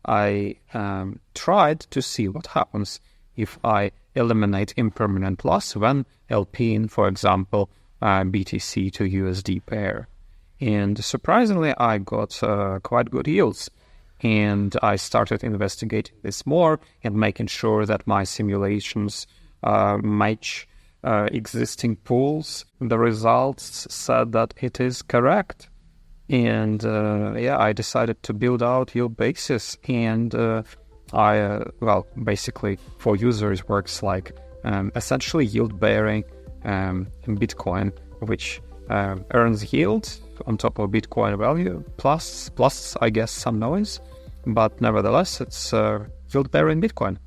I tried to see what happens if I eliminate impermanent loss when LPing, for example, BTC to USD pair. And surprisingly, I got quite good yields. And I started investigating this more and making sure that my simulations match existing pools. The results said that it is correct. And I decided to build out yieldbasis. And basically for users works like essentially yield-bearing Bitcoin, which earns yield on top of Bitcoin value, plus I guess some noise, but nevertheless it's yield-bearing Bitcoin.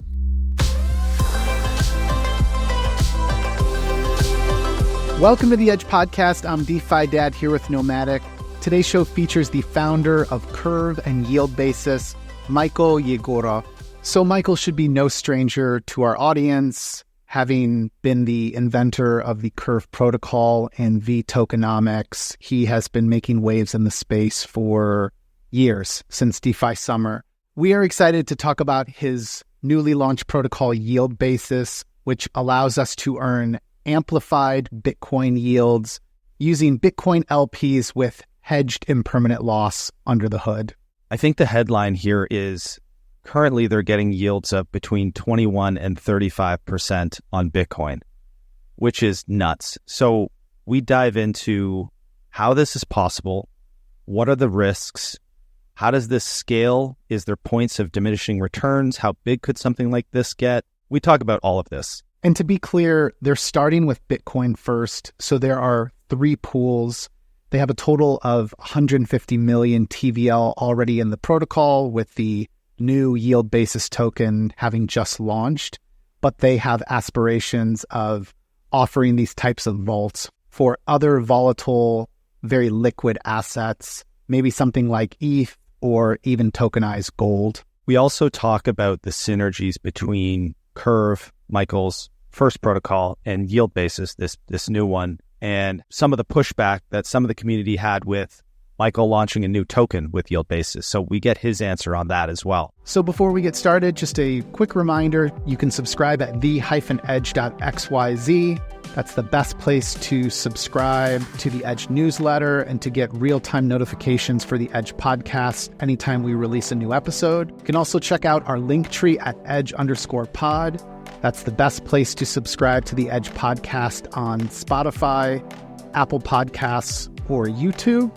Welcome to the Edge Podcast. I'm DeFi Dad here with Nomadic. Today's show features the founder of Curve and yieldbasis, Michael Egorov. So Michael should be no stranger to our audience, having been the inventor of the Curve protocol and tokenomics. He has been making waves in the space for years, since DeFi Summer. We are excited to talk about his newly launched protocol yieldbasis, which allows us to earn amplified Bitcoin yields using Bitcoin LPs with hedged impermanent loss under the hood. I think the headline here is currently they're getting yields of between 21 and 35% on Bitcoin, which is nuts. So we dive into how this is possible. What are the risks? How does this scale? Is there points of diminishing returns? How big could something like this get? We talk about all of this. And to be clear, they're starting with Bitcoin first. So there are 3 pools. They have a total of 150 million TVL already in the protocol, with the new yieldbasis token having just launched. But they have aspirations of offering these types of vaults for other volatile, very liquid assets, maybe something like ETH or even tokenized gold. We also talk about the synergies between Curve, Michael's first protocol, and yieldbasis, this new one, and some of the pushback that some of the community had with Michael launching a new token with yieldbasis. So we get his answer on that as well. So before we get started, just a quick reminder, you can subscribe at the-edge.xyz. That's the best place to subscribe to the Edge newsletter and to get real-time notifications for the Edge podcast anytime we release a new episode. You can also check out our link tree at edge_pod. That's the best place to subscribe to the Edge podcast on Spotify, Apple Podcasts, or YouTube.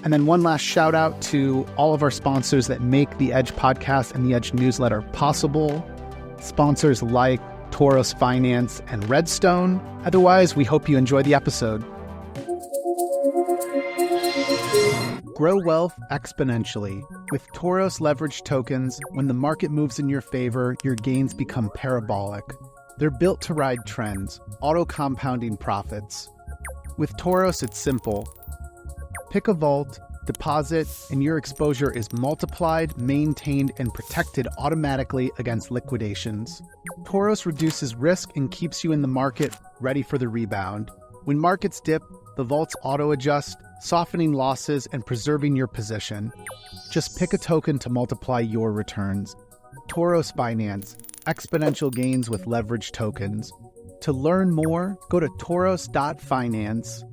And then one last shout out to all of our sponsors that make the Edge podcast and the Edge newsletter possible. Sponsors like TOROS Finance and REDSTONE. Otherwise, we hope you enjoy the episode. Grow wealth exponentially. With TOROS leveraged tokens, when the market moves in your favor, your gains become parabolic. They're built to ride trends, auto-compounding profits. With TOROS, it's simple. Pick a vault, deposit, and your exposure is multiplied, maintained, and protected automatically against liquidations. TOROS reduces risk and keeps you in the market ready for the rebound. When markets dip, the vaults auto-adjust, softening losses and preserving your position. Just pick a token to multiply your returns. TOROS Finance, exponential gains with leveraged tokens. To learn more, go to toros.finance.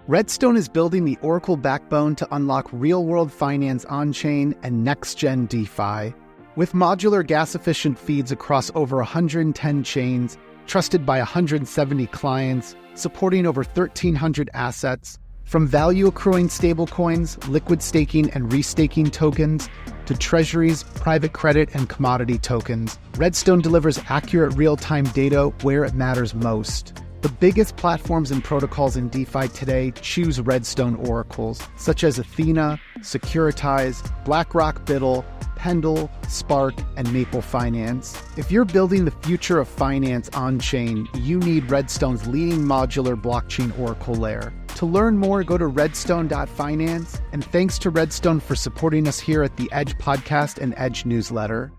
REDSTONE is building the Oracle backbone to unlock real-world finance on-chain and next-gen DeFi. With modular gas-efficient feeds across over 110 chains, trusted by 170 clients, supporting over 1,300 assets, from value-accruing stablecoins, liquid staking and restaking tokens, to treasuries, private credit, and commodity tokens, REDSTONE delivers accurate real-time data where it matters most. The biggest platforms and protocols in DeFi today choose REDSTONE oracles, such as Athena, Securitize, BlackRock Biddle, Pendle, Spark, and Maple Finance. If you're building the future of finance on-chain, you need REDSTONE's leading modular blockchain oracle layer. To learn more, go to redstone.finance, and thanks to REDSTONE for supporting us here at the Edge Podcast and Edge newsletter.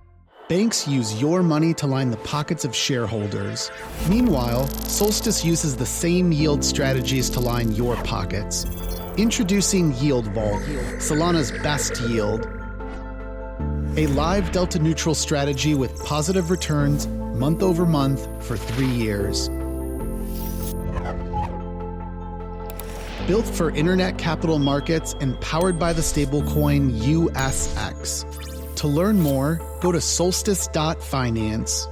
Banks use your money to line the pockets of shareholders. Meanwhile, SOLSTICE uses the same yield strategies to line your pockets. Introducing Yield Vault, Solana's best yield. a live delta neutral strategy with positive returns month over month for 3 years. Built for internet capital markets and powered by the stablecoin USX. To learn more, go to solstice.finance.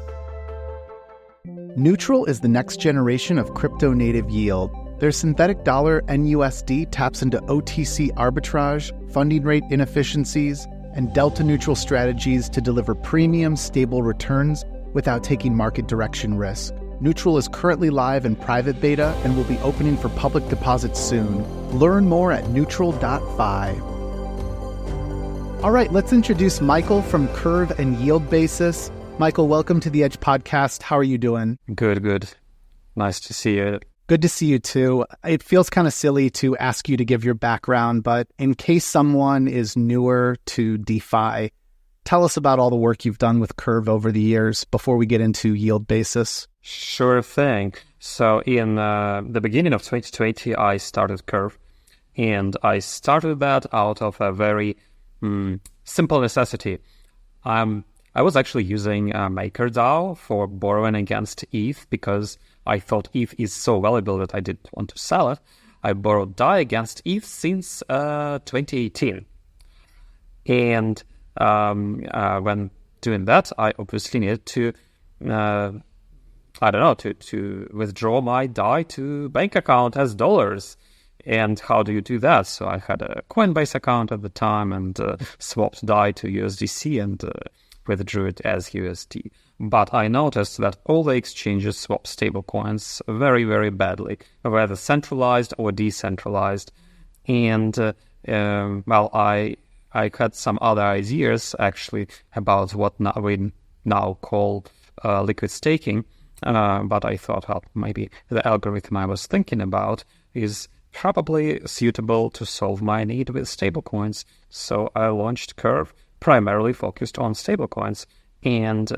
Neutral is the next generation of crypto-native yield. Their synthetic dollar NUSD taps into OTC arbitrage, funding rate inefficiencies, and delta-neutral strategies to deliver premium, stable returns without taking market direction risk. Neutral is currently live in private beta and will be opening for public deposits soon. Learn more at neutral.fi. All right, let's introduce Michael from Curve and YieldBasis. Michael, welcome to the Edge podcast. How are you doing? Good. Nice to see you. Good to see you too. It feels kind of silly to ask you to give your background, but in case someone is newer to DeFi, tell us about all the work you've done with Curve over the years before we get into YieldBasis. Sure thing. So in the beginning of 2020, I started Curve, and I started that out of a very simple necessity. I was actually using MakerDAO for borrowing against ETH because I thought ETH is so valuable that I didn't want to sell it. I borrowed DAI against ETH since 2018. And when doing that, I obviously needed to, to withdraw my DAI to bank account as dollars. And how do you do that? So I had a Coinbase account at the time and swapped DAI to USDC and withdrew it as USD. But I noticed that all the exchanges swap stablecoins very, very badly, whether centralized or decentralized. And, I had some other ideas, actually, about what we now call liquid staking. But I thought, well, maybe the algorithm I was thinking about is probably suitable to solve my need with stablecoins. So I launched Curve, primarily focused on stablecoins. And,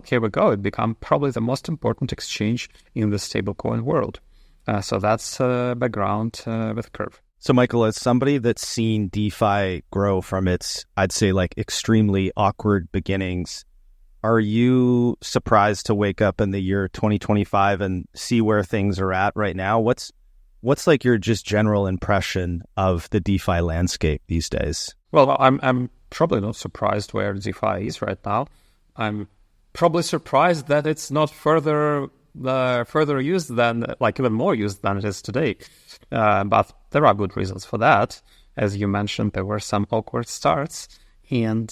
here we go. It became probably the most important exchange in the stablecoin world. So that's background with Curve. So, Michael, as somebody that's seen DeFi grow from its, I'd say, like extremely awkward beginnings, are you surprised to wake up in the year 2025 and see where things are at right now? What's like your just general impression of the DeFi landscape these days? Well, I'm probably not surprised where DeFi is right now. I'm probably surprised that it's not further used than, like even more used than it is today. But there are good reasons for that. As you mentioned, there were some awkward starts. And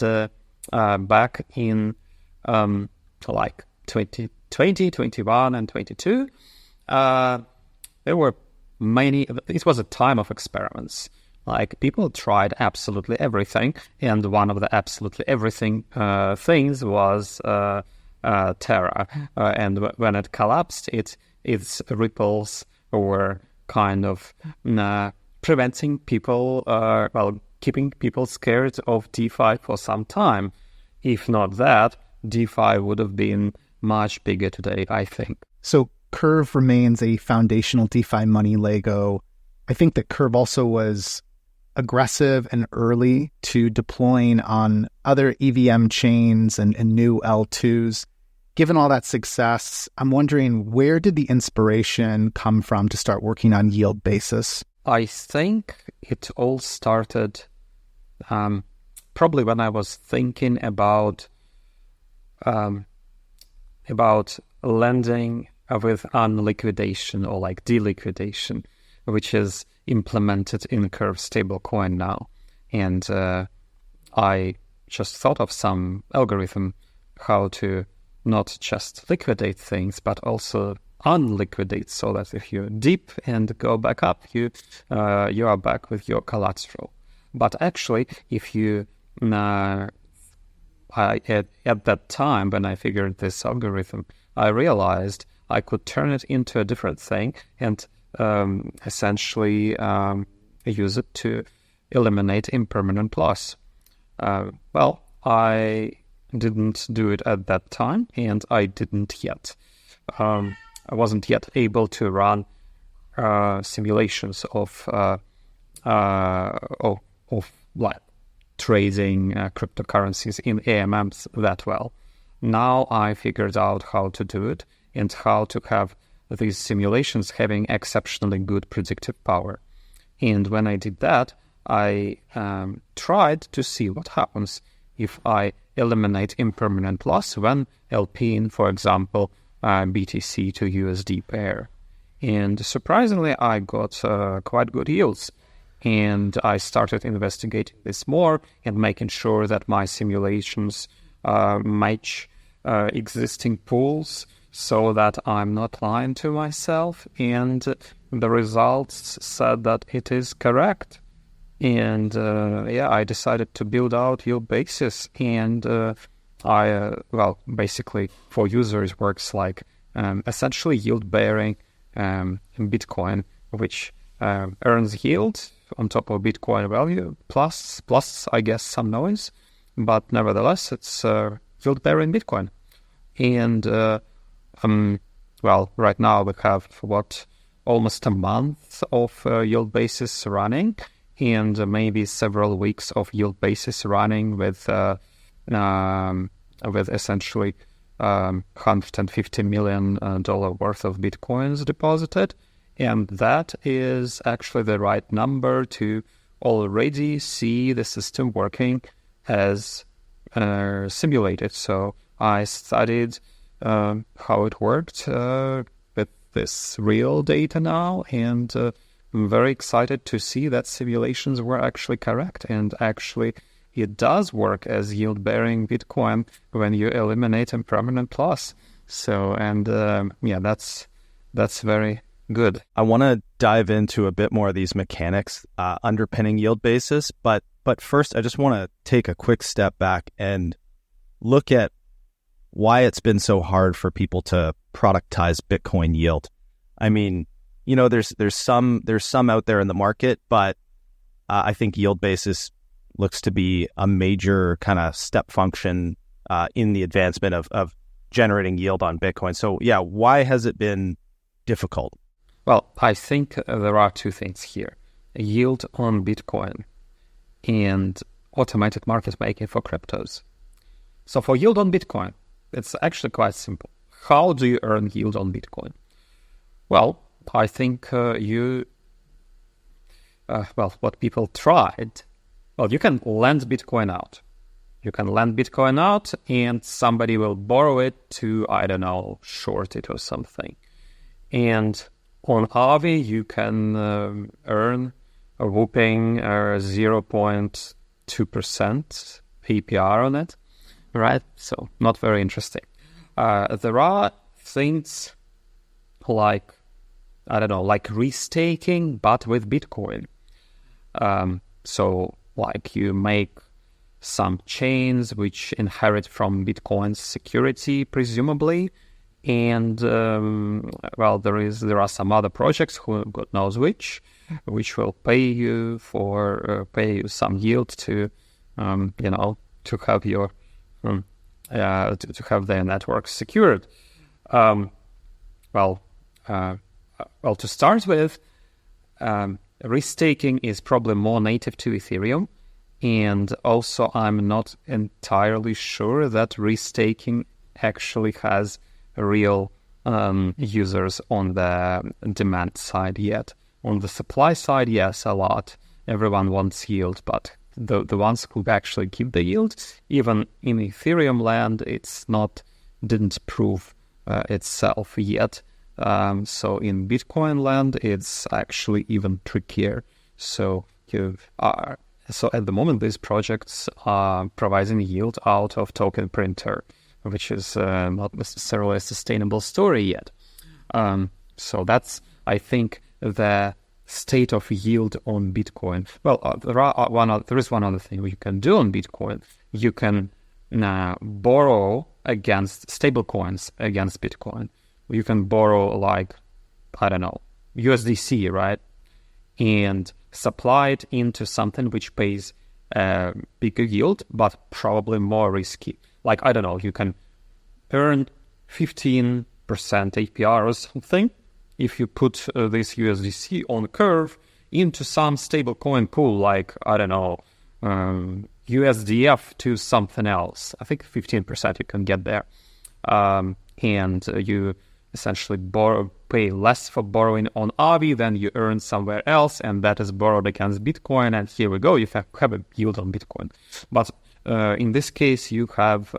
back in 2020, 21, and 22, there were many. It was a time of experiments. Like, people tried absolutely everything, and one of the absolutely everything things was Terra. And when it collapsed, its ripples were kind of preventing people, keeping people scared of DeFi for some time. If not that, DeFi would have been much bigger today, I think. So Curve remains a foundational DeFi money Lego. I think that Curve also was aggressive and early to deploying on other EVM chains and new L2s. Given all that success, I'm wondering, where did the inspiration come from to start working on YieldBasis? I think it all started probably when I was thinking about lending with unliquidation or like deliquidation, which is implemented in Curve stablecoin now. And I just thought of some algorithm how to not just liquidate things, but also unliquidate, so that if you dip and go back up, you are back with your collateral. But actually, if you at that time when I figured this algorithm, I realized I could turn it into a different thing and essentially use it to eliminate impermanent loss. I didn't do it at that time, and I didn't yet. I wasn't yet able to run simulations of trading cryptocurrencies in AMMs that well. Now I figured out how to do it and how to have these simulations having exceptionally good predictive power. And when I did that, I tried to see what happens if I eliminate impermanent loss when LPing, for example, BTC to USD pair. And surprisingly, I got quite good yields. And I started investigating this more and making sure that my simulations match existing pools so that I'm not lying to myself. And the results said that it is correct. And I decided to build out yieldbasis. And basically for users works like essentially yield-bearing Bitcoin, which earns yield on top of Bitcoin value, plus I guess some noise, but nevertheless it's yield-bearing Bitcoin. And right now we have almost a month of yieldbasis running, and maybe several weeks of yieldbasis running with essentially $150 million worth of Bitcoins deposited. And that is actually the right number to already see the system working as simulated. So I studied how it worked with this real data now, and I'm very excited to see that simulations were actually correct. And actually, it does work as yield-bearing Bitcoin when you eliminate impermanent loss. So, and that's very good. I want to dive into a bit more of these mechanics underpinning yieldbasis, but first I just want to take a quick step back and look at why it's been so hard for people to productize Bitcoin yield. I mean, there's some out there in the market, but I think yieldbasis looks to be a major kind of step function in the advancement of generating yield on Bitcoin. So yeah, why has it been difficult? Well, I think there are two things here: yield on Bitcoin and automated market making for cryptos. So for yield on Bitcoin, it's actually quite simple. How do you earn yield on Bitcoin? Well, I think what people tried, you can lend Bitcoin out. You can lend Bitcoin out and somebody will borrow it to, I don't know, short it or something. And on Aave, you can earn a whopping 0.2% APR on it, right? So not very interesting. There are things like, I don't know, like restaking, but with Bitcoin. So like you make some chains which inherit from Bitcoin's security, presumably. And there are some other projects, who God knows which will pay you some yield to to have your to have their network secured. To start with, restaking is probably more native to Ethereum, and also I'm not entirely sure that restaking actually has real users on the demand side yet. On the supply side, yes, a lot. Everyone wants yield, but the ones who actually keep the yield, even in Ethereum land, didn't prove itself yet. So in Bitcoin land, it's actually even trickier. So at the moment, these projects are providing yield out of token printer, which is not necessarily a sustainable story yet. So that's, I think, the state of yield on Bitcoin. Well, there is one other thing you can do on Bitcoin. You can borrow against stablecoins against Bitcoin. You can borrow USDC, right? And supply it into something which pays bigger yield, but probably more risky. You can earn 15% APR or something if you put this USDC on Curve into some stablecoin pool, USDF to something else. I think 15% you can get there. And you essentially pay less for borrowing on Avi than you earn somewhere else, and that is borrowed against Bitcoin, and here we go, you have a yield on Bitcoin. But in this case, you have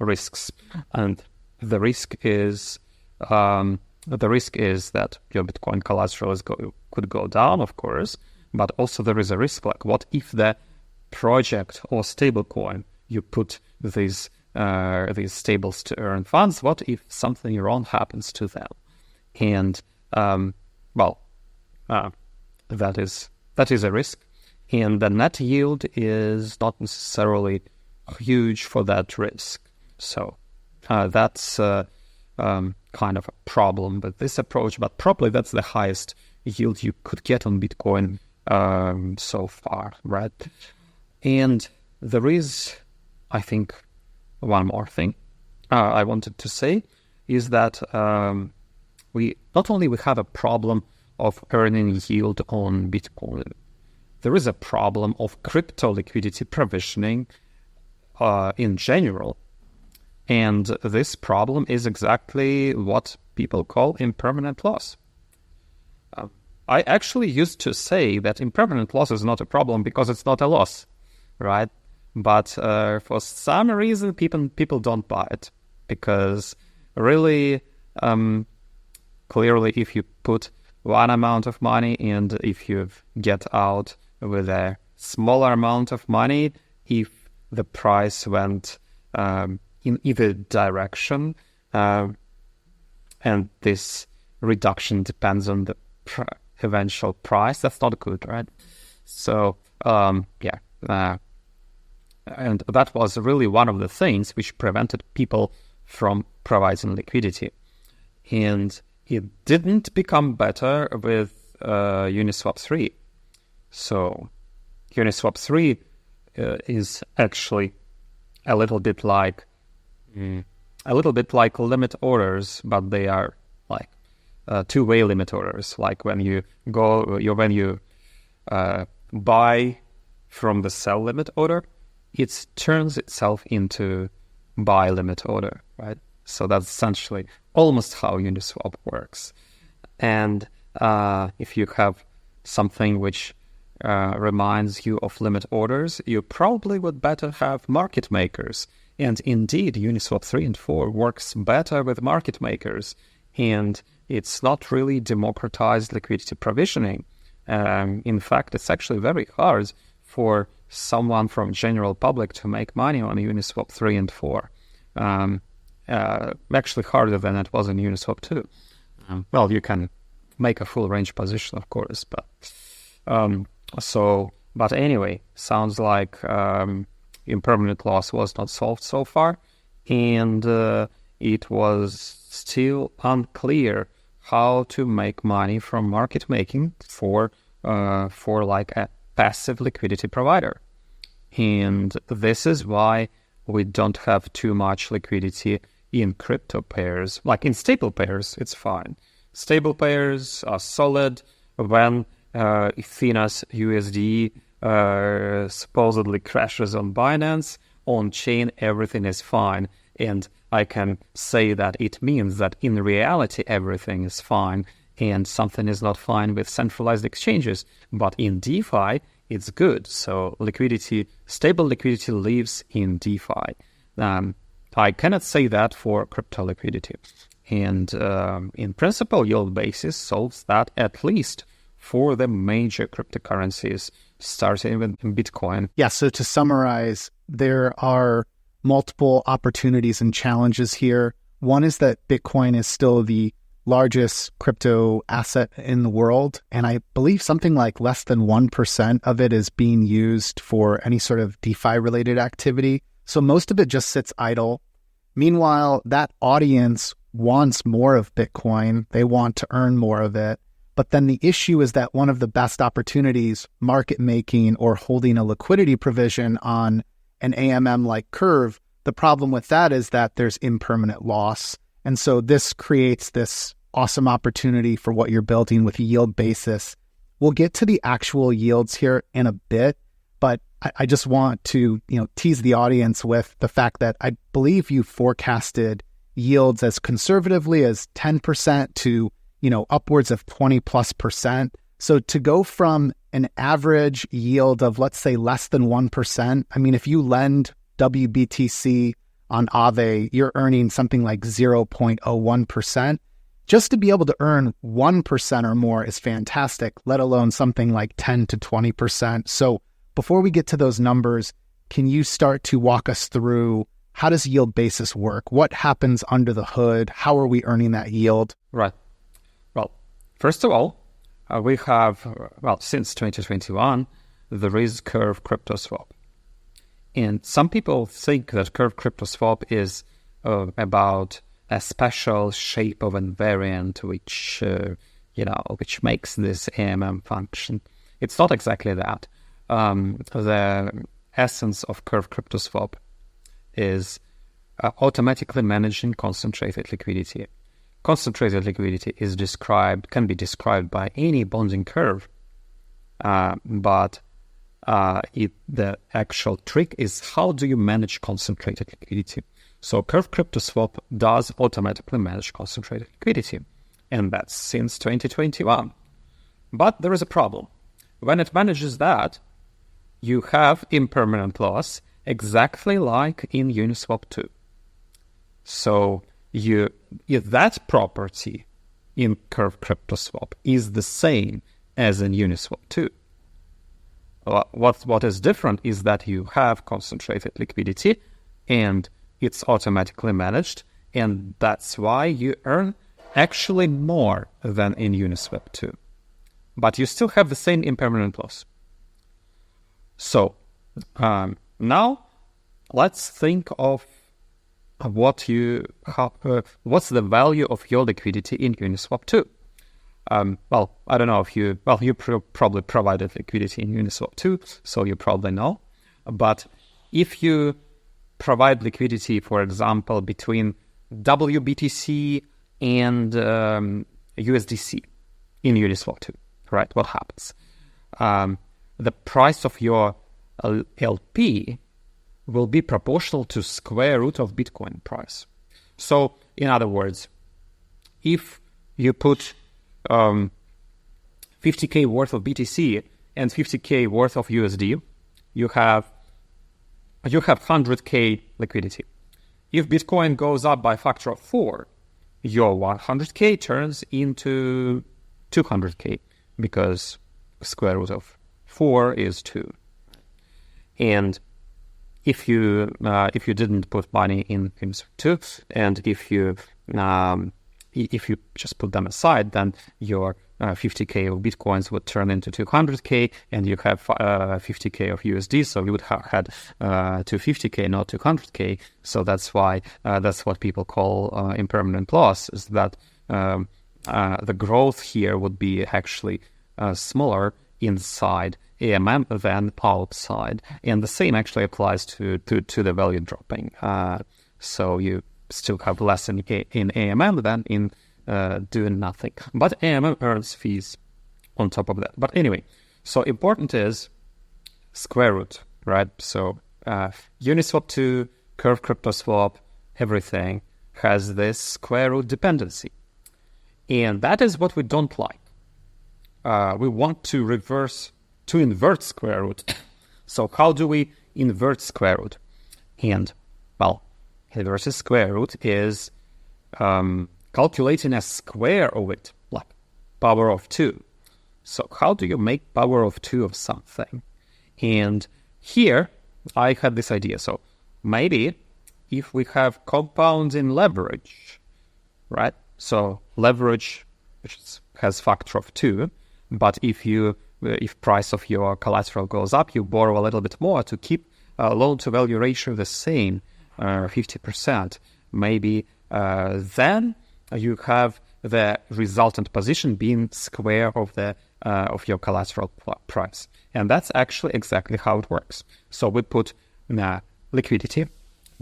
risks, and the risk is that your Bitcoin collateral could go down, of course, but also there is a risk, like what if the project or stablecoin you put these stables to earn funds, what if something wrong happens to them? And that is a risk, and the net yield is not necessarily huge for that risk. So that's kind of a problem with this approach, but probably that's the highest yield you could get on Bitcoin so far, right? And there is, I think, one more thing I wanted to say is that we have a problem of earning yield on Bitcoin. There is a problem of crypto liquidity provisioning in general. And this problem is exactly what people call impermanent loss. I actually used to say that impermanent loss is not a problem because it's not a loss, right? But for some reason, people don't buy it, because really, clearly, if you put one amount of money and if you get out with a smaller amount of money, if the price went in either direction, and this reduction depends on the eventual price, that's not good, right? So, and that was really one of the things which prevented people from providing liquidity. And it didn't become better with Uniswap 3. So Uniswap 3 is actually a little bit like limit orders, but they are like two-way limit orders. Like when you buy from the sell limit order, it turns itself into buy limit order, right? So that's essentially almost how Uniswap works. And if you have something which reminds you of limit orders, you probably would better have market makers. And indeed, Uniswap 3 and 4 works better with market makers. And it's not really democratized liquidity provisioning. In fact, it's actually very hard for someone from general public to make money on Uniswap 3 and 4. Actually harder than it was in Uniswap 2. Well, you can make a full range position, of course, but but anyway, sounds like impermanent loss was not solved so far, and it was still unclear how to make money from market making for like a passive liquidity provider. And this is why we don't have too much liquidity in crypto pairs. Like in stable pairs, it's fine. Stable pairs are solid. When Ethereum USD supposedly crashes on Binance, on chain, everything is fine. And I can say that it means that in reality, everything is fine and something is not fine with centralized exchanges. But in DeFi, it's good. So liquidity, stable liquidity lives in DeFi. I cannot say that for crypto liquidity. And in principle, yieldbasis solves that, at least for the major cryptocurrencies, starting with Bitcoin. Yeah, so to summarize, there are multiple opportunities and challenges here. One is that Bitcoin is still the largest crypto asset in the world, and I believe something like less than 1% of it is being used for any sort of DeFi-related activity. So most of it just sits idle. Meanwhile, that audience wants more of Bitcoin. They want to earn more of it. But then the issue is that one of the best opportunities, market making or holding a liquidity provision on an AMM-like curve, the problem with that is that there's impermanent loss. And so this creates this awesome opportunity for what you're building with yield basis. We'll get to the actual yields here in a bit, but I just want to, tease the audience with the fact that I believe you forecasted yields as conservatively as 10% to, upwards of 20+%. So to go from an average yield of, let's say, less than 1%, I mean, if you lend WBTC on Aave, you're earning something like 0.01%. Just to be able to earn 1% or more is fantastic, let alone something like 10 to 20%. So before we get to those numbers, can you start to walk us through how does yield basis work? What happens under the hood? How are we earning that yield? Right. Well, first of all, we have, since 2021, there is Curve Crypto Swap. And some people think that Curve Crypto Swap is about a special shape of invariant which makes this AMM function. It's not exactly that. The essence of Curve Crypto Swap is automatically managing concentrated liquidity. Concentrated liquidity can be described by any bonding curve, but the actual trick is how do you manage concentrated liquidity? So Curve Crypto Swap does automatically manage concentrated liquidity, and that's since 2021. But there is a problem. When it manages that, you have impermanent loss exactly like in Uniswap 2. So if that property in Curve Crypto Swap is the same as in Uniswap 2. What is different is that you have concentrated liquidity and it's automatically managed, and that's why you earn actually more than in Uniswap 2. But you still have the same impermanent loss. So now let's think of what's the value of your liquidity in Uniswap 2. I don't know if you probably provided liquidity in Uniswap 2, so you probably know. But if you provide liquidity, for example, between WBTC and USDC in Uniswap 2, right? What happens? The price of your LP will be proportional to square root of Bitcoin price. So, in other words, if you put 50K worth of BTC and 50K worth of USD, you have 100K liquidity. If Bitcoin goes up by a factor of 4, your 100K turns into 200K because square root of 4 is 2. And if you didn't put money in Uniswap 2, and if you just put them aside, then your 50K of Bitcoins would turn into 200K, and you have 50K of USD, so you would have had 250K, not 200K. So that's why that's what people call impermanent loss, is that the growth here would be actually smaller inside AMM than outside, and the same actually applies to the value dropping. So you still have less in AMM than in doing nothing. But AMM earns fees on top of that. But anyway, so important is square root, right? So Uniswap 2, Curve Crypto Swap, everything has this square root dependency. And that is what we don't like. We want to invert square root. So how do we invert square root? And, inverting square root is calculating a square of it, like power of 2. So how do you make power of 2 of something? And here I had this idea. So maybe if we have compounding leverage, right? So leverage which has factor of 2, but if price of your collateral goes up, you borrow a little bit more to keep loan to value ratio the same, 50%. Maybe then you have the resultant position being square of your collateral price, and that's actually exactly how it works. So we put liquidity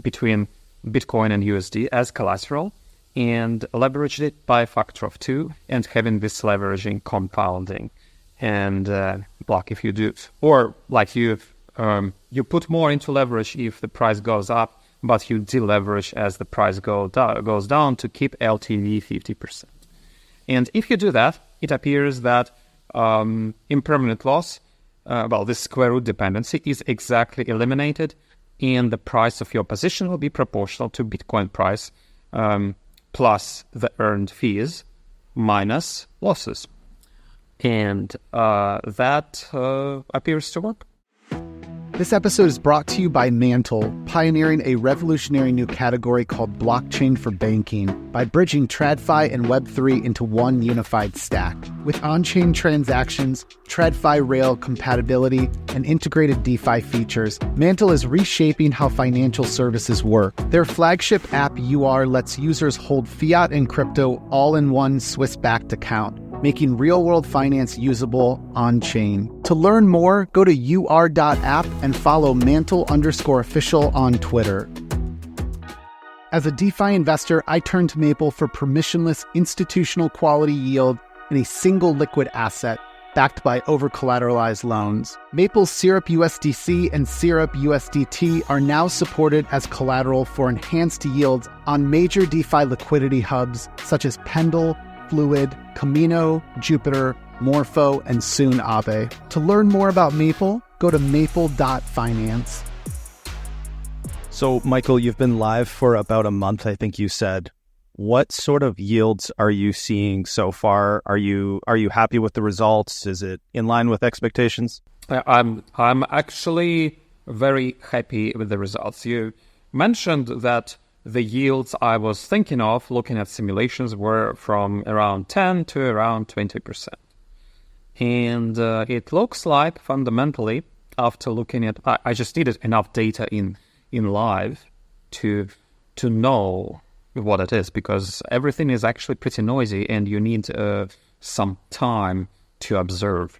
between Bitcoin and USD as collateral, and leveraged it by a factor of 2, and having this leveraging compounding. And if you do, or like you you put more into leverage if the price goes up, but you deleverage as the price goes down to keep LTV 50%. And if you do that, it appears that impermanent loss, this square root dependency is exactly eliminated, and the price of your position will be proportional to Bitcoin price plus the earned fees minus losses. And that appears to work. This episode is brought to you by MANTLE, pioneering a revolutionary new category called blockchain for banking by bridging TradFi and Web3 into one unified stack. With on-chain transactions, TradFi rail compatibility, and integrated DeFi features, MANTLE is reshaping how financial services work. Their flagship app UR lets users hold fiat and crypto all in one Swiss-backed account, making real-world finance usable on-chain. To learn more, go to ur.app and follow mantle_official on Twitter. As a DeFi investor, I turn to Maple for permissionless institutional quality yield in a single liquid asset backed by over-collateralized loans. Maple's SYRUPUSDC and SYRUPUSDT are now supported as collateral for enhanced yields on major DeFi liquidity hubs such as Pendle, Fluid, Camino, Jupiter, Morpho, and soon Aave. To learn more about Maple, go to maple.finance. So, Michael, you've been live for about a month, I think you said. What sort of yields are you seeing so far? Are you happy with the results? Is it in line with expectations? I'm actually very happy with the results. You mentioned that the yields I was thinking of looking at simulations were from around 10 to around 20%. And it looks like fundamentally, after looking at, I just needed enough data in live to know what it is, because everything is actually pretty noisy and you need some time to observe.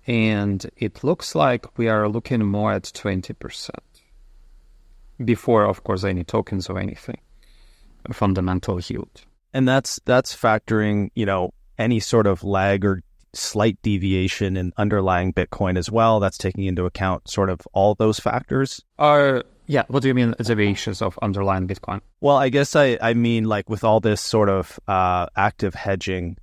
And it looks like we are looking more at 20%. Before, of course, any tokens or anything, a fundamental yield. And that's factoring, any sort of lag or slight deviation in underlying Bitcoin as well. That's taking into account sort of all those factors. Yeah. What do you mean deviations of underlying Bitcoin? Well, I guess I mean like with all this sort of active hedging.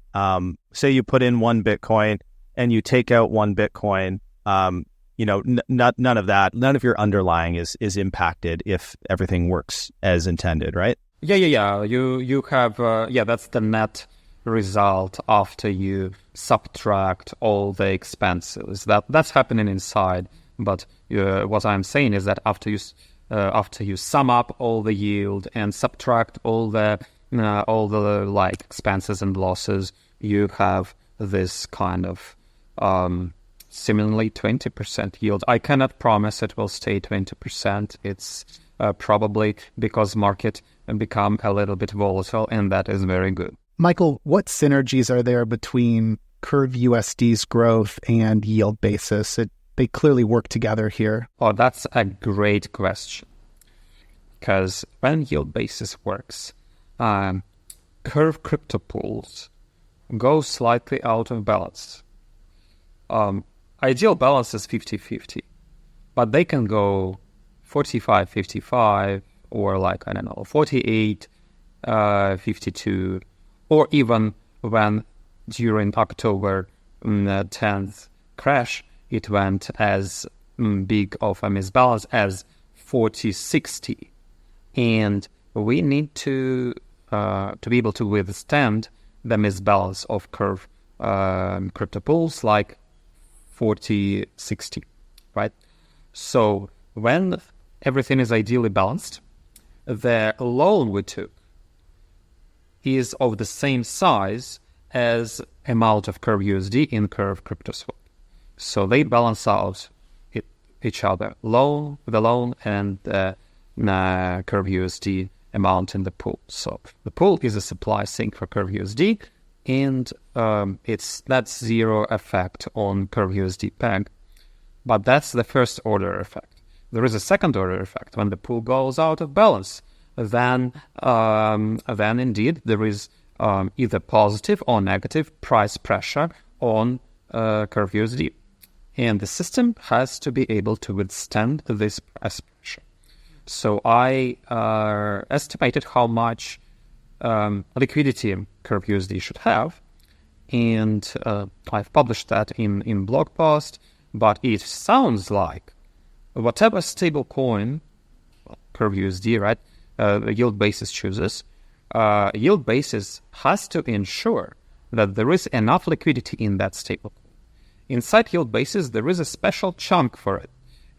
Say you put in one Bitcoin and you take out one Bitcoin. None of that, none of your underlying is impacted if everything works as intended, right? Yeah. You have, that's the net result after you subtract all the expenses. That's happening inside. But what I'm saying is that after you sum up all the yield and subtract all the expenses and losses, you have this kind of similarly 20% yield. I cannot promise it will stay 20%. It's probably because market become a little bit volatile, and that is very good. Michael, what synergies are there between Curve USD's growth and yieldbasis? They clearly work together here. Oh, that's a great question. Because when yieldbasis works, Curve crypto pools go slightly out of balance. Ideal balance is 50-50, but they can go 45-55 or 48, 52, or even when during October 10th crash, it went as big of a misbalance as 40-60. And we need to be able to withstand the misbalance of Curve crypto pools like 40-60, right? So when everything is ideally balanced, the loan we took is of the same size as amount of Curve USD in Curve crypto swap. So they balance out each other, the loan and the Curve USD amount in the pool. So the pool is a supply sink for Curve USD, and that's zero effect on Curve USD peg. But that's the first order effect. There is a second order effect. When the pool goes out of balance, then indeed there is either positive or negative price pressure on Curve USD. and the system has to be able to withstand this price pressure. So I estimated how much liquidity CurveUSD should have, and I've published that in blog post, but it sounds like whatever stablecoin, CurveUSD, right, yieldbasis chooses, yieldbasis has to ensure that there is enough liquidity in that stablecoin. Inside yieldbasis, there is a special chunk for it.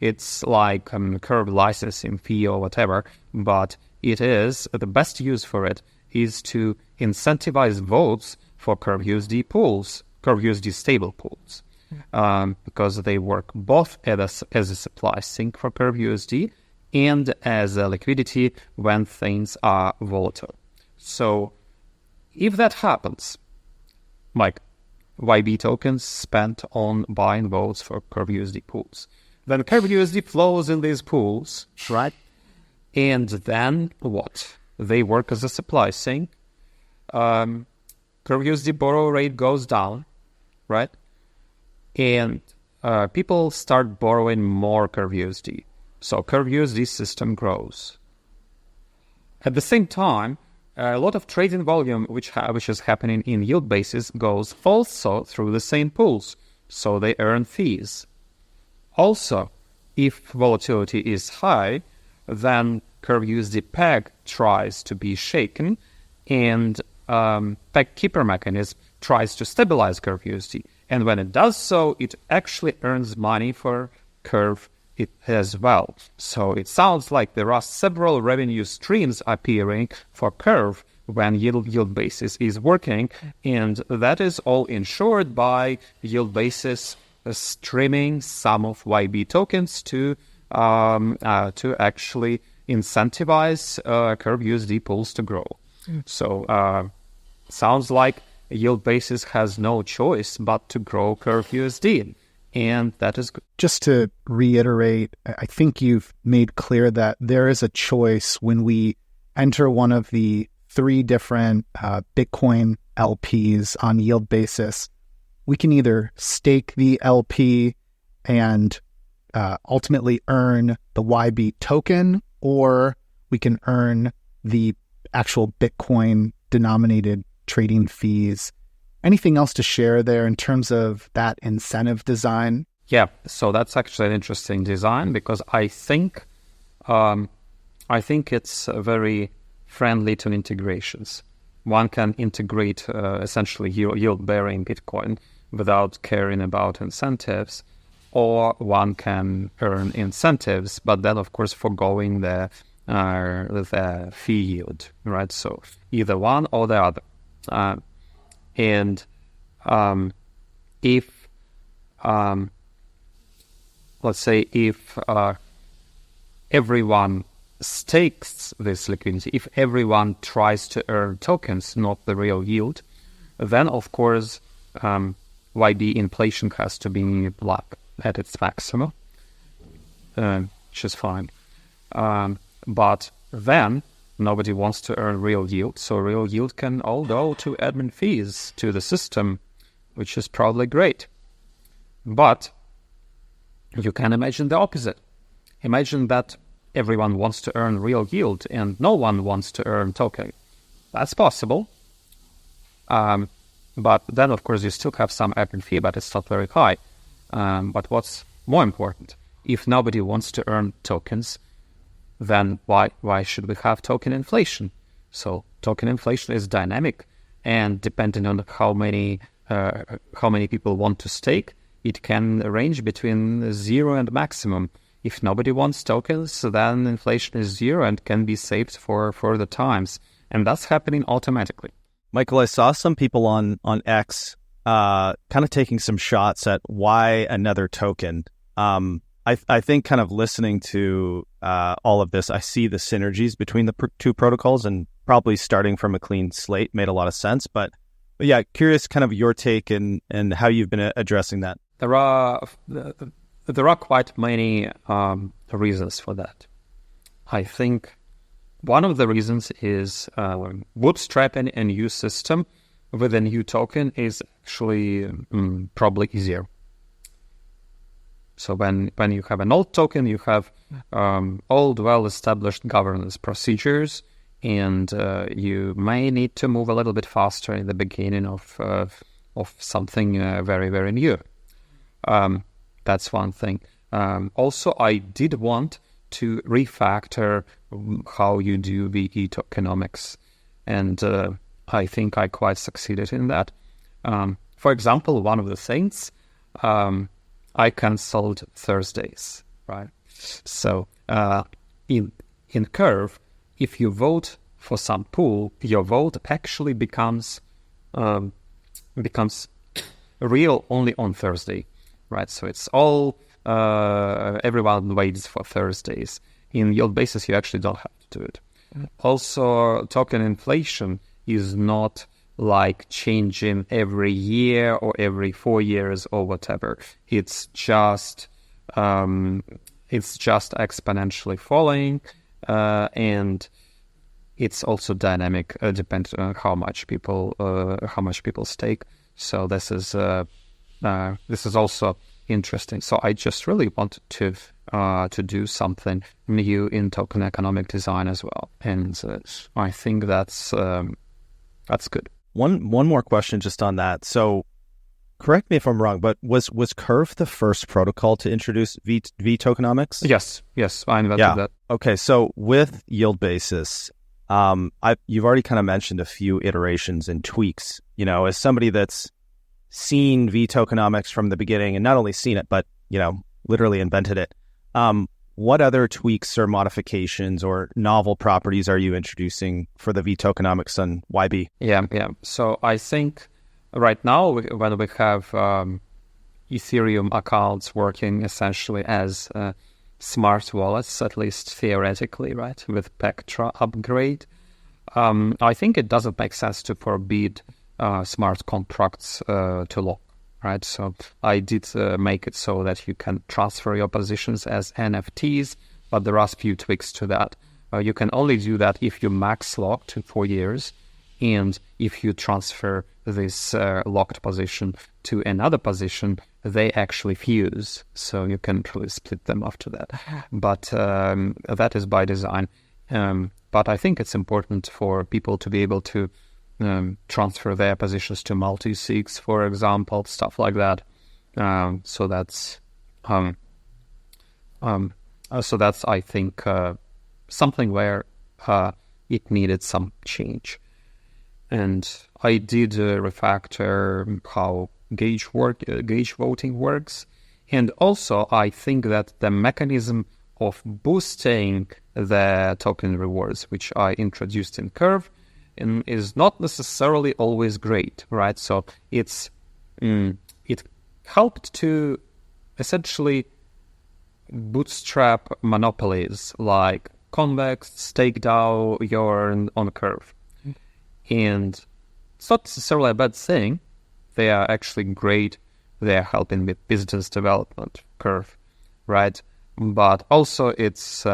It's like Curve licensing fee or whatever, but it is, the best use for it is to incentivize votes for CurveUSD pools, CurveUSD stable pools, because they work both as a supply sink for CurveUSD and as a liquidity when things are volatile. So if that happens, like veYB tokens spent on buying votes for CurveUSD pools, then CurveUSD flows in these pools, right? And then what? They work as a supply sink. CurveUSD borrow rate goes down, right? And people start borrowing more CurveUSD. So CurveUSD system grows. At the same time, a lot of trading volume which is happening in yieldbasis goes also through the same pools, so they earn fees. Also, if volatility is high, then CurveUSD peg tries to be shaken, and peg keeper mechanism tries to stabilize CurveUSD. And when it does so, it actually earns money for Curve it as well. So it sounds like there are several revenue streams appearing for Curve when yieldbasis is working, and that is all ensured by yieldbasis streaming some of veYB tokens to actually incentivize CurveUSD pools to grow. So sounds like yieldbasis has no choice but to grow CurveUSD, and that is good. Just to reiterate, I think you've made clear that there is a choice when we enter one of the 3 different Bitcoin LPs on yieldbasis. We can either stake the LP and ultimately earn the veYB token, or we can earn the actual Bitcoin denominated trading fees. Anything else to share there in terms of that incentive design? Yeah, so that's actually an interesting design, because I think it's very friendly to integrations. One can integrate essentially yield-bearing Bitcoin without caring about incentives, or one can earn incentives, but then of course foregoing the fee yield, right? So either one or the other. If let's say if everyone stakes this liquidity, if everyone tries to earn tokens, not the real yield, then of course veYB inflation has to be at its maximum, which is fine. But then nobody wants to earn real yield, so real yield can all go to admin fees to the system, which is probably great. But you can imagine the opposite. Imagine that everyone wants to earn real yield and no one wants to earn token. That's possible. But then, of course, you still have some admin fee, but it's not very high. But what's more important, if nobody wants to earn tokens, then why should we have token inflation? So token inflation is dynamic, and depending on how many people want to stake, it can range between 0 and maximum. If nobody wants tokens, then inflation is 0 and can be saved for further times, and that's happening automatically. Michael, I saw some people on X kind of taking some shots at why another token. I think kind of listening to all of this, I see the synergies between the 2 protocols, and probably starting from a clean slate made a lot of sense. But yeah, curious kind of your take and how you've been addressing that. There are quite many reasons for that. I think one of the reasons is bootstrapping a new system with a new token is actually probably easier. So when you have an old token, you have old, well-established governance procedures, and you may need to move a little bit faster in the beginning of something very, very new. That's one thing. Also, I did want to refactor how you do VE tokenomics, and I think I quite succeeded in that. For example, one of the things, I cancelled Thursdays, right? So in Curve, if you vote for some pool, your vote actually becomes real only on Thursday, right? So it's all everyone waits for Thursdays. In yieldbasis, you actually don't have to do it. Also, token inflation is not like changing every year or every 4 years or whatever. It's just exponentially falling, and it's also dynamic, depending on how much people stake. So this is also interesting. So I just really wanted to do something new in token economic design as well, and I think that's good. One more question just on that. So correct me if I'm wrong, but was Curve the first protocol to introduce V tokenomics? Yes, I invented that. Okay, so with yieldbasis, you've already kind of mentioned a few iterations and tweaks. You know, as somebody that's seen V tokenomics from the beginning, and not only seen it, but literally invented it. What other tweaks or modifications or novel properties are you introducing for the V tokenomics on YB? Yeah. So I think right now, when we have Ethereum accounts working essentially as smart wallets, at least theoretically, right, with Spectra upgrade, I think it doesn't make sense to forbid smart contracts to lock. Right, so I did make it so that you can transfer your positions as NFTs, but there are a few tweaks to that. You can only do that if you max lock to 4 years, and if you transfer this locked position to another position, they actually fuse, so you can really split them after that. But that is by design. But I think it's important for people to be able to transfer their positions to multi-sigs, for example, stuff like that. So that's I think something where it needed some change, and I did refactor how gauge voting works, and also I think that the mechanism of boosting the token rewards, which I introduced in Curve, is not necessarily always great, right? So it helped to essentially bootstrap monopolies like Convex, StakeDAO, Yearn on Curve. And it's not necessarily a bad thing. They are actually great. They are helping with business development, Curve, right? But also it's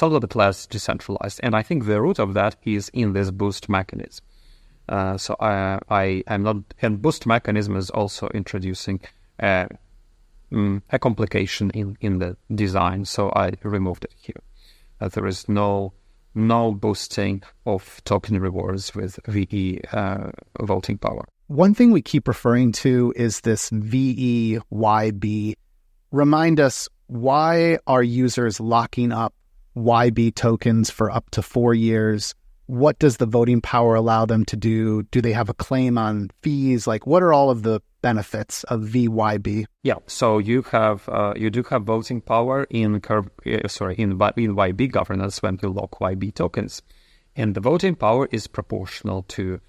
a little bit less decentralized, and I think the root of that is in this boost mechanism. So I am not, and boost mechanism is also introducing a complication in the design. So I removed it here. There is no boosting of token rewards with VE voting power. One thing we keep referring to is this VEYB. Remind us, why are users locking up YB tokens for up to 4 years? What does the voting power allow them to do? Do they have a claim on fees? Like, what are all of the benefits of VYB? Yeah, so you do have voting power in YB governance when you lock YB tokens, and the voting power is proportional to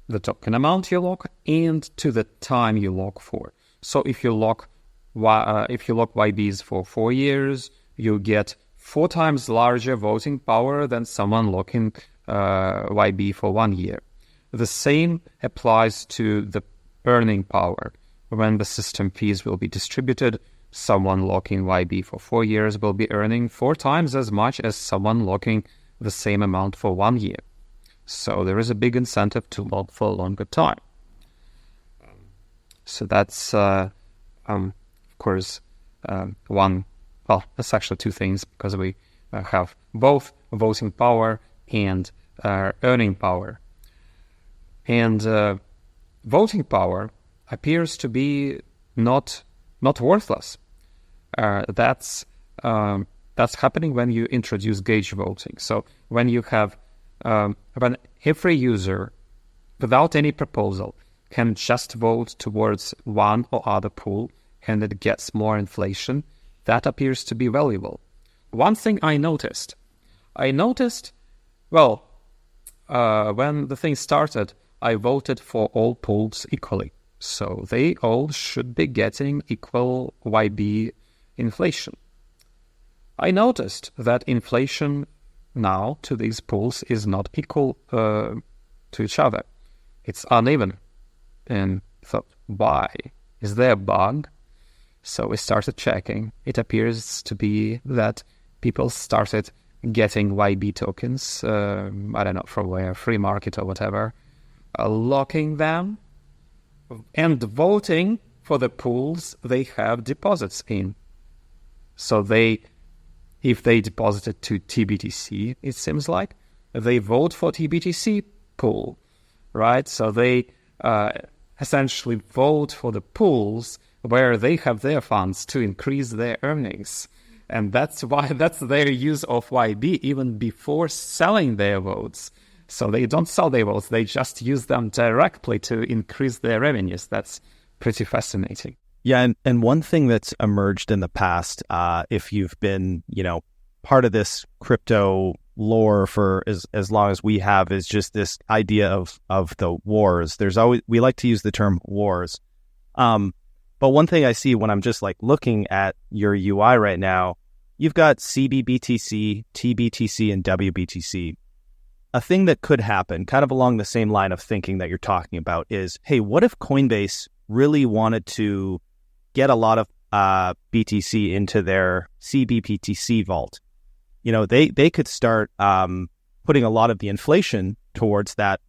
the token amount you lock and to the time you lock for. So if you lock YBs for 4 years, you get 4 times larger voting power than someone locking YB for 1 year. The same applies to the earning power. When the system fees will be distributed, someone locking YB for 4 years will be earning 4 times as much as someone locking the same amount for 1 year. So there is a big incentive to lock for a longer time. So that's, of course, one. Well, that's actually two things, because we have both voting power and earning power. And voting power appears to be not worthless. That's happening when you introduce gauge voting. So when you have when every user, without any proposal, can just vote towards one or other pool, and it gets more inflation, that appears to be valuable. One thing I noticed, well, when the thing started, I voted for all pools equally. So they all should be getting equal YB inflation. I noticed that inflation now to these pools is not equal to each other. It's uneven. And thought, why? Is there a bug? So we started checking. It appears to be that people started getting YB tokens, I don't know from where, free market or whatever, locking them and voting for the pools they have deposits in. So if they deposited to TBTC, it seems like, they vote for TBTC pool, right? So they essentially vote for the pools where they have their funds to increase their earnings. And that's their use of YB even before selling their votes. So they don't sell their votes, they just use them directly to increase their revenues. That's pretty fascinating. Yeah, and one thing that's emerged in the past, if you've been, part of this crypto lore for as long as we have, is just this idea of the wars. We like to use the term wars. But one thing I see when I'm just looking at your UI right now, you've got CBBTC, TBTC, and WBTC. A thing that could happen, kind of along the same line of thinking that you're talking about, is, hey, what if Coinbase really wanted to get a lot of BTC into their CBBTC vault? They could start putting a lot of the inflation towards that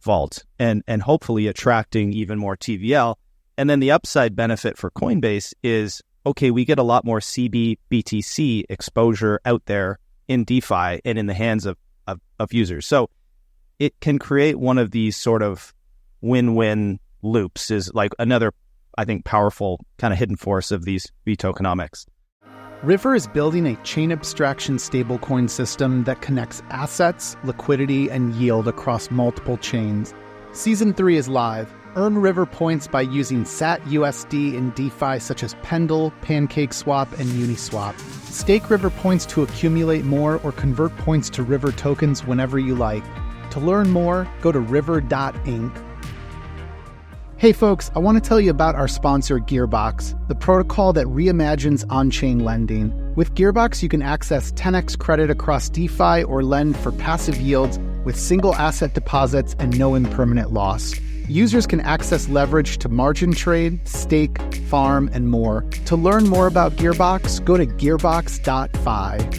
vault and hopefully attracting even more TVL. And then the upside benefit for Coinbase is, okay, we get a lot more CBBTC exposure out there in DeFi and in the hands of users. So it can create one of these sort of win-win loops, is another, I think, powerful kind of hidden force of these tokenomics. River is building a chain abstraction stablecoin system that connects assets, liquidity, and yield across multiple chains. Season 3 is live. Earn River points by using SAT-USD in DeFi such as Pendle, PancakeSwap, and Uniswap. Stake River points to accumulate more or convert points to River tokens whenever you like. To learn more, go to river.inc. Hey folks, I want to tell you about our sponsor GEARBOX, the protocol that reimagines on-chain lending. With GEARBOX, you can access 10x credit across DeFi or lend for passive yields with single asset deposits and no impermanent loss. Users can access leverage to margin trade, stake, farm, and more. To learn more about GEARBOX, go to gearbox.fi.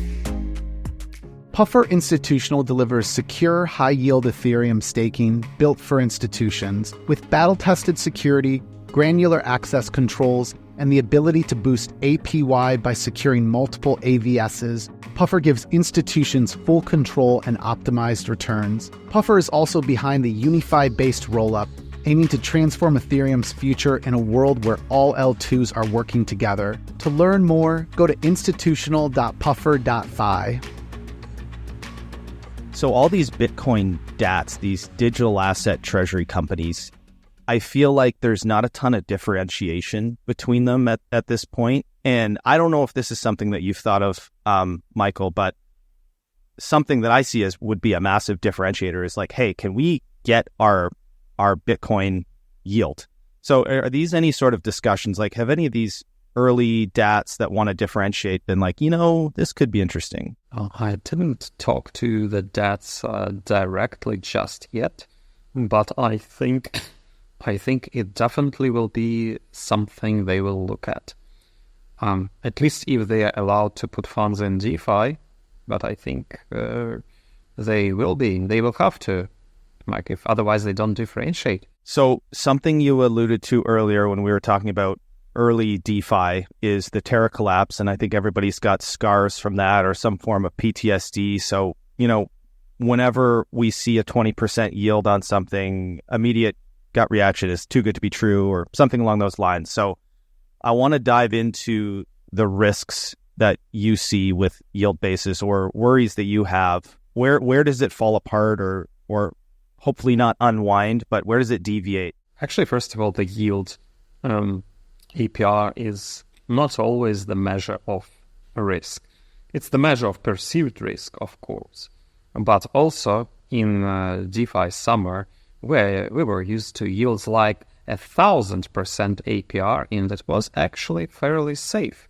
Puffer Institutional delivers secure, high-yield Ethereum staking built for institutions. With battle-tested security, granular access controls, and the ability to boost APY by securing multiple AVSs, Puffer gives institutions full control and optimized returns. Puffer is also behind the Unify-based rollup, aiming to transform Ethereum's future in a world where all L2s are working together. To learn more, go to institutional.puffer.fi. So all these Bitcoin DATs, these digital asset treasury companies, I feel like there's not a ton of differentiation between them at this point. And I don't know if this is something that you've thought of, Michael, but something that I see as would be a massive differentiator is hey, can we get our Bitcoin yield? So are these any sort of discussions? Have any of these early DATs that want to differentiate been this could be interesting? I didn't talk to the DATs directly just yet, but I think it definitely will be something they will look at least if they are allowed to put funds in DeFi. But I think they will have to, if otherwise they don't differentiate. So something you alluded to earlier when we were talking about early DeFi is the Terra collapse, and I think everybody's got scars from that or some form of PTSD. So, whenever we see a 20% yield on something, immediate gut reaction is too good to be true or something along those lines. So I want to dive into the risks that you see with yield basis or worries that you have. Where does it fall apart or hopefully not unwind, but where does it deviate? Actually, first of all, the yield APR is not always the measure of risk. It's the measure of perceived risk, of course. But also in DeFi summer, where we were used to yields like 1,000% APR, and it was actually fairly safe.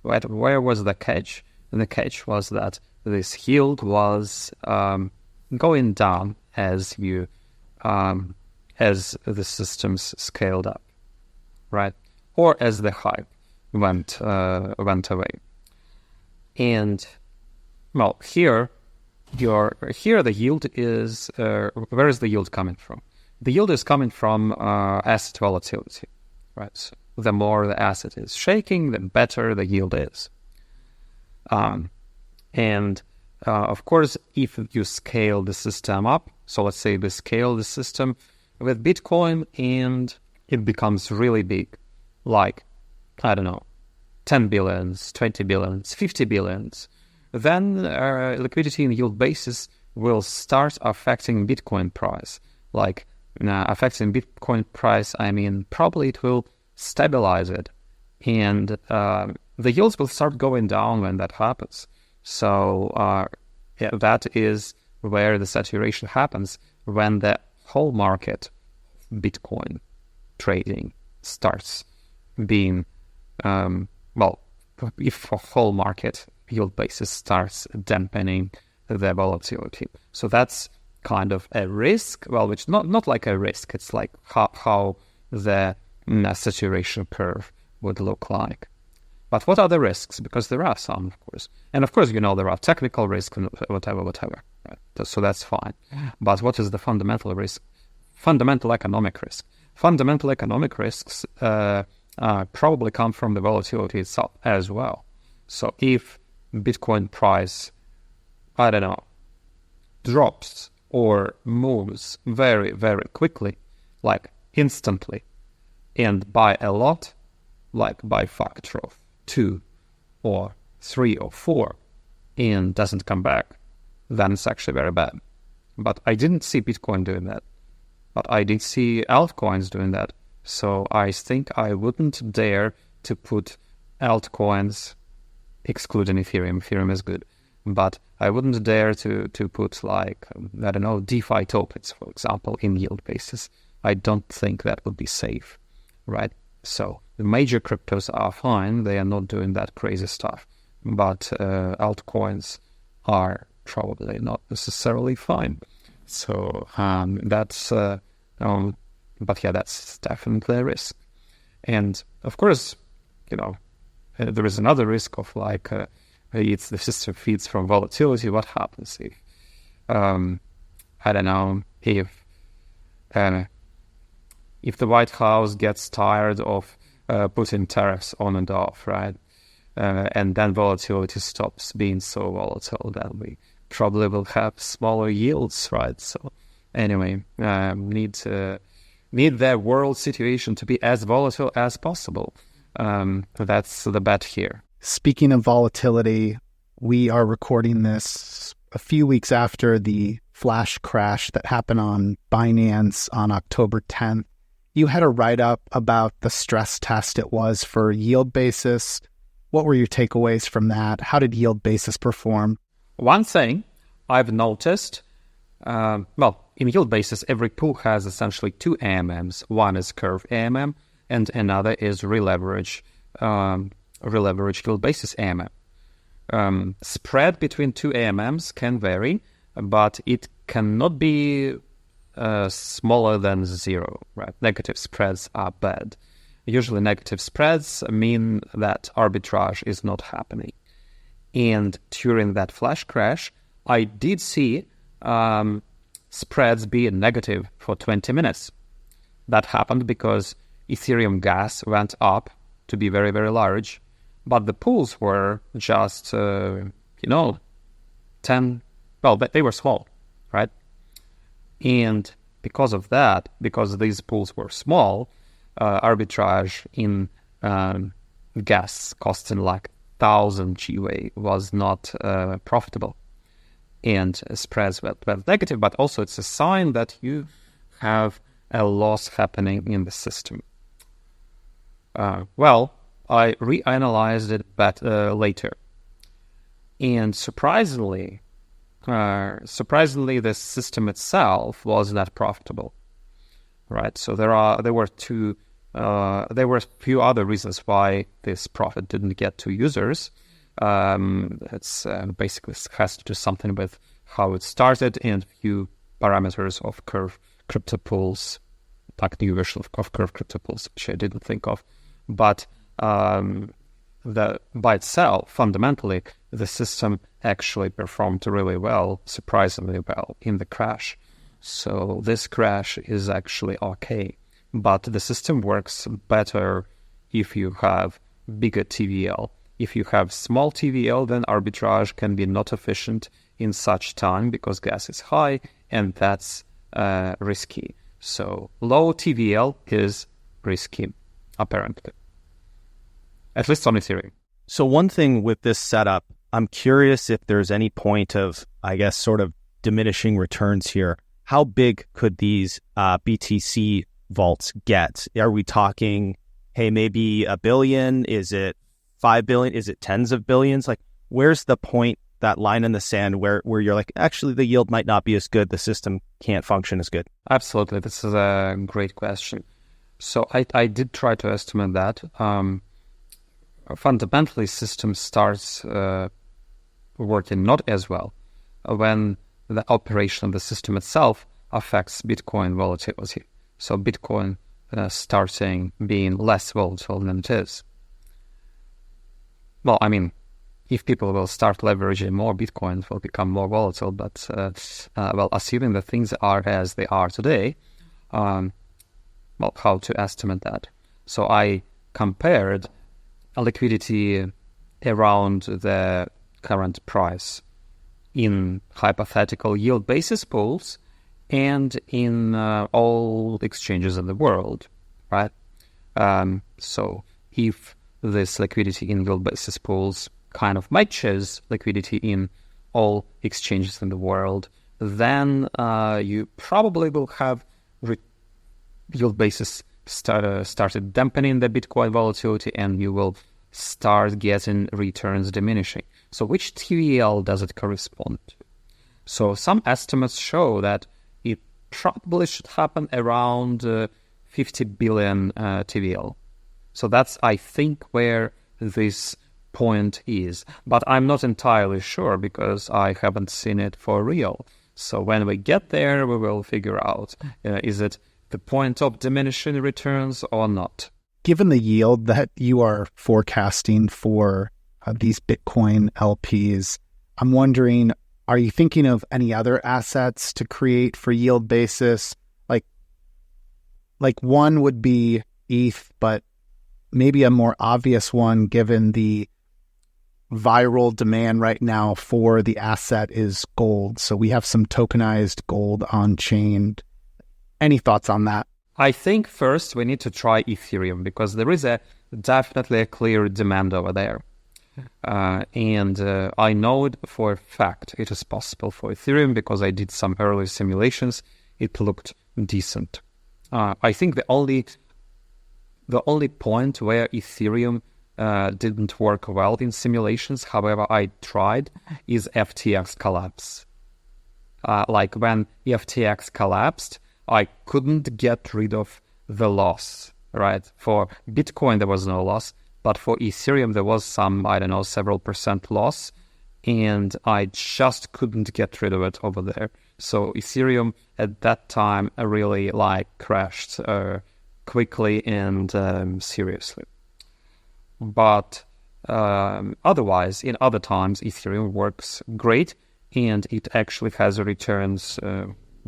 Right? Where was the catch? And the catch was that this yield was going down as the systems scaled up, right? Or as the hype went away. And well, here the yield is where is the yield coming from? The yield is coming from asset volatility, right? So the more the asset is shaking, the better the yield is. Of course, if you scale the system up, so let's say we scale the system with Bitcoin and it becomes really big, like, I don't know, 10 billions, 20 billions, 50 billions, then liquidity and yield basis will start affecting Bitcoin price. Like, affecting Bitcoin price, I mean, probably it will stabilize it. And the yields will start going down when that happens. So that is where the saturation happens, when the whole market, Bitcoin trading, starts being, if a whole market yield basis starts dampening the volatility. So that's kind of a risk, which not like a risk, it's like how the saturation curve would look like. But what are the risks? Because there are some, of course. And of course, there are technical risks and whatever. Right? So that's fine. But what is the fundamental risk? Fundamental economic risk. Fundamental economic risks probably come from the volatility itself as well. So if Bitcoin price, I don't know, drops or moves very, very quickly, like instantly, and by a lot, like by factor of 2 or 3 or 4, and doesn't come back, then it's actually very bad. But I didn't see Bitcoin doing that. But I did see altcoins doing that. So I think I wouldn't dare to put altcoins, excluding Ethereum. Ethereum is good. But I wouldn't dare to put, like, I don't know, DeFi tokens, for example, in yield basis. I don't think that would be safe, right? So the major cryptos are fine. They are not doing that crazy stuff. But altcoins are probably not necessarily fine. So that's, but yeah, that's definitely a risk. And of course, there is another risk of like, it's the system feeds from volatility. What happens if, I don't know, if the White House gets tired of putting tariffs on and off, right? And then volatility stops being so volatile, then we probably will have smaller yields, right? So anyway, need the world situation to be as volatile as possible. That's the bet here. Speaking of volatility, we are recording this a few weeks after the flash crash that happened on Binance on October 10th. You had a write-up about the stress test it was for yield basis. What were your takeaways from that? How did yield basis perform? One thing I've noticed, in yield basis, every pool has essentially 2 AMMs. One is curve AMM, and another is re-leverage yield basis AMM. Spread between 2 AMMs can vary, but it cannot be smaller than 0, right? Negative spreads are bad. Usually negative spreads mean that arbitrage is not happening. And during that flash crash, I did see spreads being negative for 20 minutes. That happened because Ethereum gas went up to be very, very large. But the pools were just, 10, they were small, right? And because of that, because these pools were small, arbitrage in gas costing like 1,000 GWA was not profitable. And spreads were negative, but also it's a sign that you have a loss happening in the system. I reanalyzed it later. And surprisingly, the system itself was not profitable, right? So there were a few other reasons why this profit didn't get to users. It's basically has to do something with how it started and few parameters of curve crypto pools, like new version of curve crypto pools, which I didn't think of. But by itself, fundamentally, the system actually performed really well, surprisingly well, in the crash. So this crash is actually okay. But the system works better if you have bigger TVL. If you have small TVL, then arbitrage can be not efficient in such time because gas is high, and that's risky. So low TVL is risky, apparently. At least on Ethereum. So one thing with this setup, I'm curious if there's any point of, I guess, sort of diminishing returns here. How big could these BTC vaults get? Are we talking, hey, maybe $1 billion? Is it 5 billion? Is it tens of billions? Like, where's the point, that line in the sand where you're like, actually, the yield might not be as good. The system can't function as good. Absolutely. This is a great question. So I did try to estimate that. Fundamentally, system starts working not as well when the operation of the system itself affects Bitcoin volatility. So Bitcoin starting being less volatile than it is. Well, I mean, if people will start leveraging more Bitcoin, it will become more volatile. But, assuming that things are as they are today, how to estimate that? So I compared a liquidity around the current price in hypothetical yield basis pools and in all exchanges in the world, right? So if this liquidity in yield basis pools kind of matches liquidity in all exchanges in the world, then you probably will have yield basis started dampening the Bitcoin volatility, and you will start getting returns diminishing. So which TVL does it correspond to? So some estimates show that it probably should happen around 50 billion TVL. So that's, I think, where this point is. But I'm not entirely sure because I haven't seen it for real. So when we get there, we will figure out, is it the point of diminishing returns or not? Given the yield that you are forecasting for these Bitcoin LPs, I'm wondering, are you thinking of any other assets to create for yield basis? Like one would be ETH, but maybe a more obvious one given the viral demand right now for the asset is gold. So we have some tokenized gold on chain. Any thoughts on that? I think first we need to try Ethereum because there is definitely a clear demand over there. And I know it for a fact it is possible for Ethereum because I did some early simulations. It looked decent. I think the only point where Ethereum didn't work well in simulations, however I tried, is FTX collapse. Like when FTX collapsed, I couldn't get rid of the loss, right? For Bitcoin, there was no loss, but for Ethereum, there was some, several % loss, and I just couldn't get rid of it over there. So Ethereum at that time really crashed quickly and seriously. But otherwise, in other times, Ethereum works great, and it actually has returns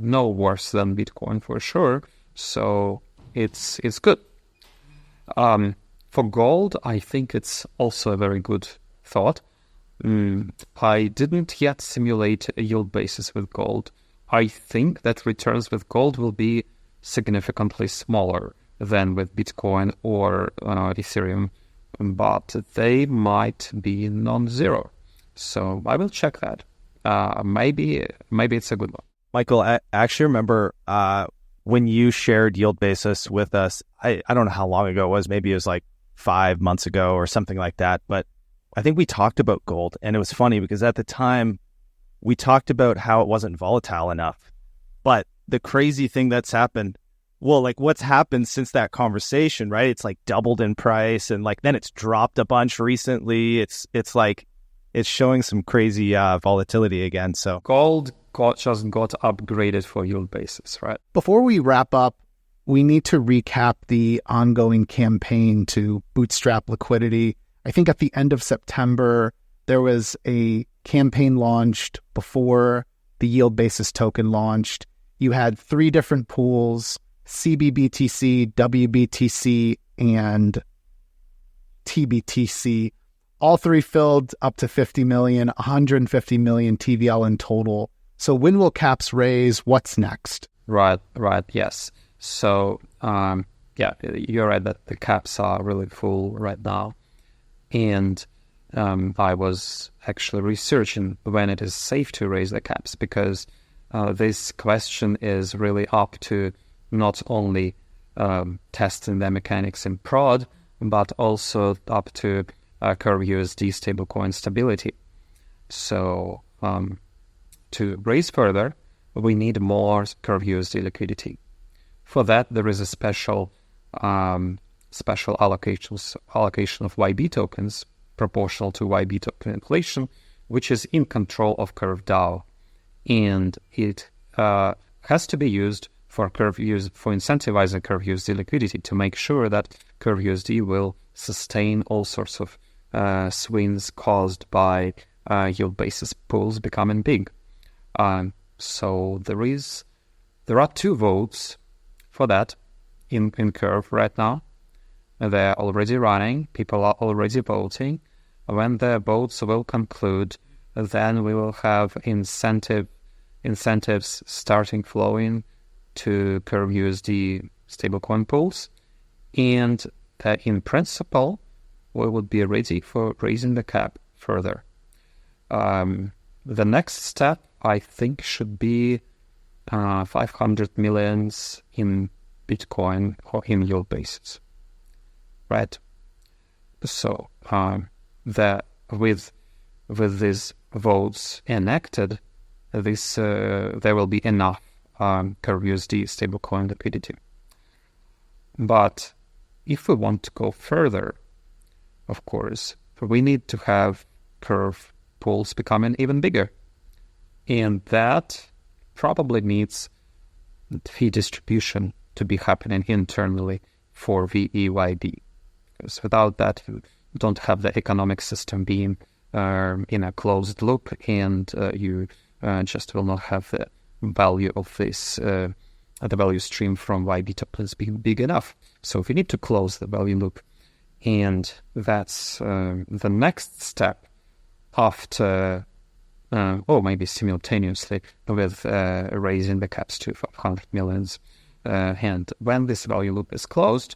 no worse than Bitcoin for sure. So it's good. For gold, I think it's also a very good thought. I didn't yet simulate a yield basis with gold. I think that returns with gold will be significantly smaller than with Bitcoin or Ethereum, but they might be non-zero. So I will check that. Maybe it's a good one. Michael, I actually remember when you shared yield basis with us, I don't know how long ago it was. Maybe it was like 5 months ago or something like that. But I think we talked about gold, and it was funny because at the time we talked about how it wasn't volatile enough. But the crazy thing that's happened, well, like what's happened since that conversation, right? It's like doubled in price, and like then it's dropped a bunch recently. It's like it's showing some crazy volatility again. So gold just got upgraded for yield basis, right? Before we wrap up, we need to recap the ongoing campaign to bootstrap liquidity. I think at the end of September, there was a campaign launched before the yield basis token launched. You had 3 different pools: CBBTC, WBTC, and TBTC. All 3 filled up to 50 million, 150 million TVL in total. So when will caps raise? What's next? Right, yes. So, you're right that the caps are really full right now. And I was actually researching when it is safe to raise the caps, because this question is really up to not only testing the mechanics in prod, but also up to CurveUSD stablecoin stability. So to raise further, we need more CurveUSD liquidity. For that, there is a special allocation of YB tokens proportional to YB token inflation, which is in control of CurveDAO, and it has to be used for incentivizing CurveUSD liquidity to make sure that CurveUSD will sustain all sorts of swings caused by yield basis pools becoming big. So there are 2 votes for that in Curve right now. They're already running. People are already voting. When the votes will conclude, then we will have incentives starting flowing to CurveUSD stablecoin pools, and in principle, we would be ready for raising the cap further. The next step, I think, should be 500 millions in Bitcoin or in yield basis, right? So with these votes enacted, there will be enough CurveUSD stablecoin liquidity. But if we want to go further, of course, we need to have Curve pools becoming even bigger. And that probably needs fee distribution to be happening internally for veYB. Because without that, you don't have the economic system being in a closed loop, and you just will not have the value of this, the value stream from YB tokens being big enough. So we need to close the value loop. And that's the next step after, or maybe simultaneously with raising the caps to 500 millions. And when this value loop is closed,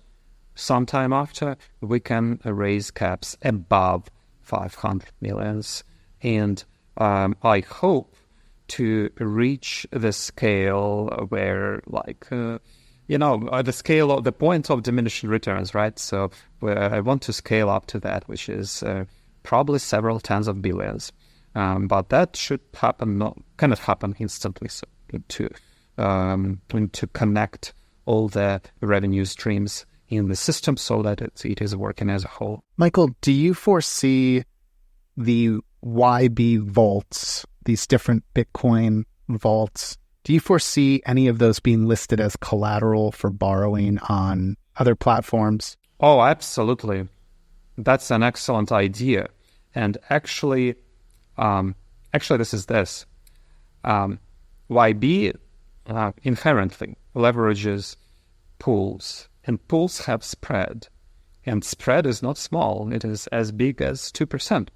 sometime after, we can raise caps above 500 millions. And I hope to reach the scale where, the scale of the point of diminishing returns, right? So I want to scale up to that, which is probably several tens of billions. But that should happen, cannot happen instantly. So to connect all the revenue streams in the system so that it is working as a whole. Michael, do you foresee the YB vaults, these different Bitcoin vaults, do you foresee any of those being listed as collateral for borrowing on other platforms? Oh, absolutely. That's an excellent idea. And actually, this is this. YB inherently leverages pools, and pools have spread. and spread is not small. It is as big as 2%.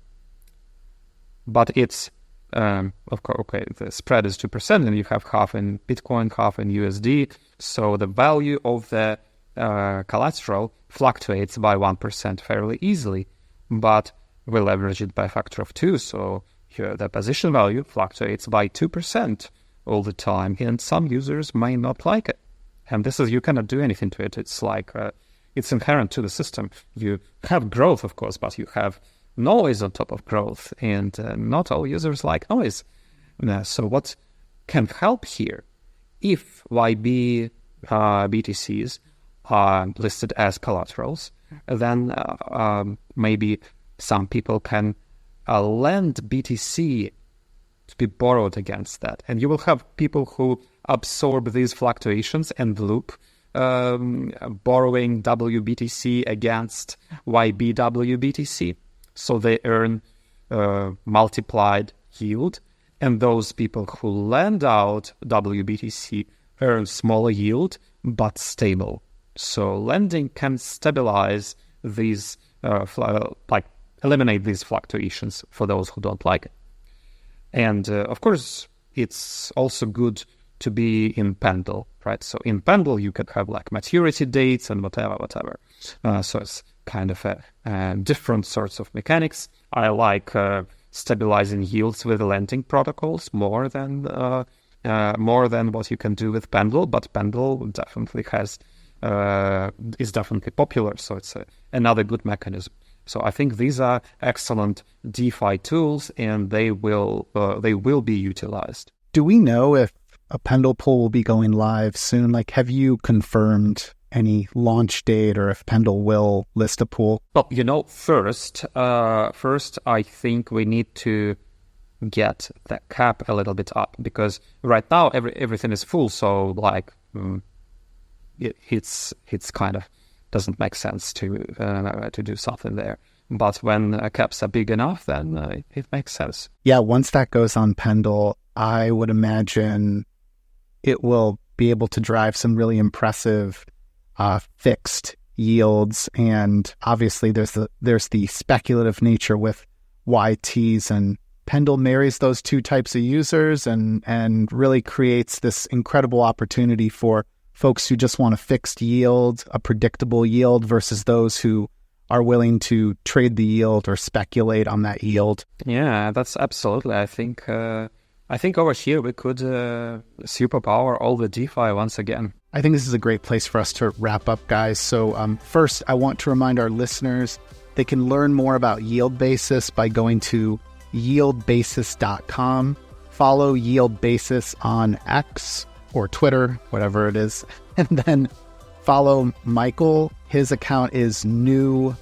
But it's, of course, okay, the spread is 2%, and you have half in Bitcoin, half in USD. So the value of the collateral fluctuates by 1% fairly easily. But we leverage it by a factor of 2. So here the position value fluctuates by 2% all the time. And some users may not like it. And this is, you cannot do anything to it. It's like, it's inherent to the system. You have growth, of course, but you have noise on top of growth, and not all users like noise. So what can help here? If YB BTCs are listed as collaterals, then maybe some people can lend BTC to be borrowed against that. And you will have people who absorb these fluctuations and loop, borrowing WBTC against YB WBTC. So they earn multiplied yield, and those people who lend out WBTC earn smaller yield but stable. So lending can stabilize these, eliminate these fluctuations for those who don't like it. And of course, it's also good to be in PENDLE, right? So in PENDLE, you can have like maturity dates and whatever. So it's kind of a different sorts of mechanics. I like stabilizing yields with lending protocols more than what you can do with PENDLE. But PENDLE definitely is definitely popular. So it's another good mechanism. So I think these are excellent DeFi tools, and they will be utilized. Do we know if a PENDLE pool will be going live soon? Like, have you confirmed any launch date, or if PENDLE will list a pool? Well, first I think we need to get the cap a little bit up, because right now everything is full. So like it's kind of doesn't make sense to do something there. But when caps are big enough, then it makes sense. Yeah, once that goes on PENDLE, I would imagine it will be able to drive some really impressive fixed yields. And obviously there's the speculative nature with YTs, and PENDLE marries those two types of users and really creates this incredible opportunity for folks who just want a fixed yield, a predictable yield, versus those who are willing to trade the yield or speculate on that yield. Yeah, that's absolutely. I think over here we could superpower all the DeFi once again. I think this is a great place for us to wrap up, guys. So first, I want to remind our listeners they can learn more about yieldbasis by going to yieldbasis.com. Follow yieldbasis on X or Twitter, whatever it is. And then follow Michael. His account is newmitchwill.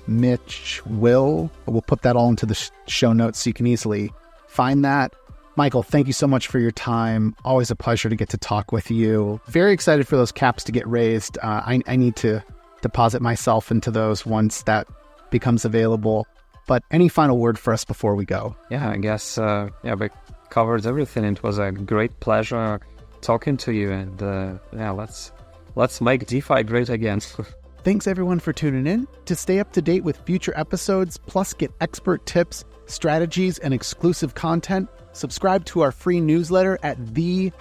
We'll put that all into the show notes so you can easily find that. Michael, thank you so much for your time. Always a pleasure to get to talk with you. Very excited for those caps to get raised. I need to deposit myself into those once that becomes available. But any final word for us before we go? Yeah, I guess we covered everything. It was a great pleasure talking to you, and let's make DeFi great again. Thanks everyone for tuning in. To stay up to date with future episodes, plus get expert tips, strategies, and exclusive content, subscribe to our free newsletter at the-edge.xyz.